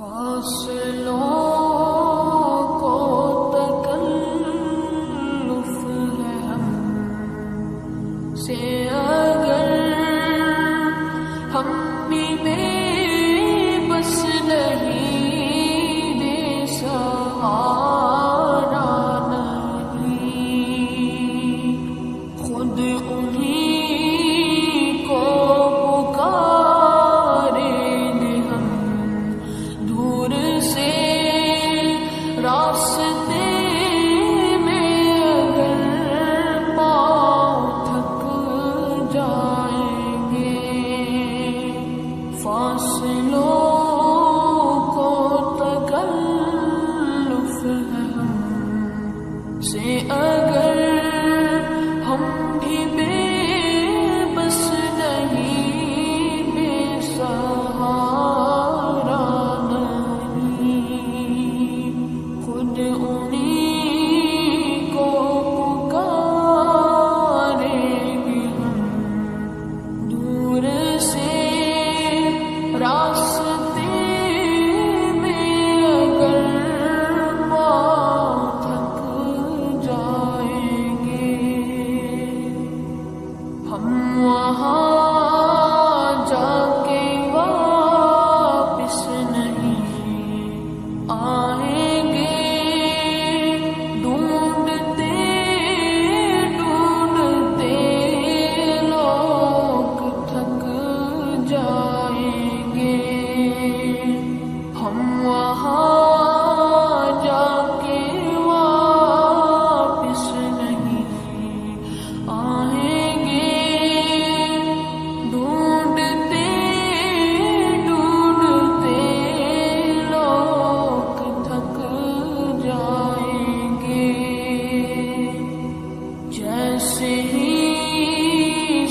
فاصلوں کو تکلف ہے ہم سے اگر ہم بھی بے بس نہیں بے سہارا نہیں خود انہیں کو پکاریں گے ہم دور سے راستے میں اگر پاؤں تھک جائیں گے فاصلوں کو تکلف ہے ہم سے اگر ہم بھی بے بس نہیں بے سہارا نہیں خود انہیں کو پکاریں گے ہم دور سے راستے میں اگر پاؤں تھک جائیں گے ہم وہاں جا کے واپس نہیں آئیں گے ڈھونڈتے ڈھونڈتے لوگ تھک جائیں گے ہم وہاں جا کے واپس نہیں آئیں گے ڈھونڈتے ڈھونڈتے لوگ تھک جائیں گے جیسے ہی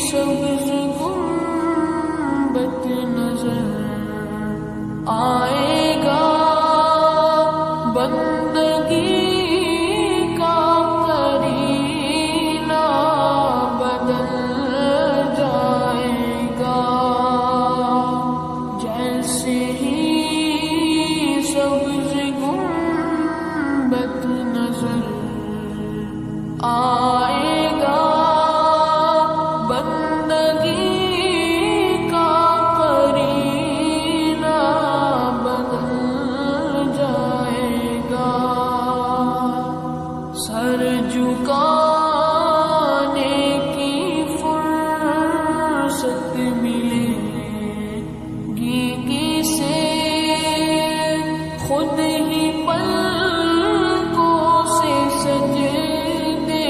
سبز گنبد نظر آئے گا بندگی کا کرینہ بدل جائے گا جیسے ہی سبز گنبد نظر آئے گا بندگی کا کرینہ بدل جائے گا سر جھکانے کی فرصت ملے گی کسے خود ہی پلکوں سے سجدے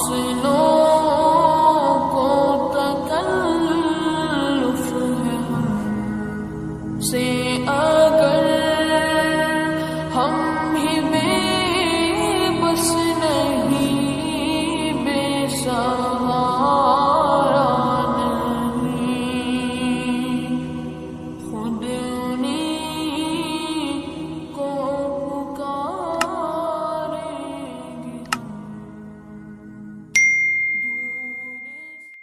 فاصلوں کو تکلف ہے ہم سے اگر ہم ہی بے بس نہیں بے سامان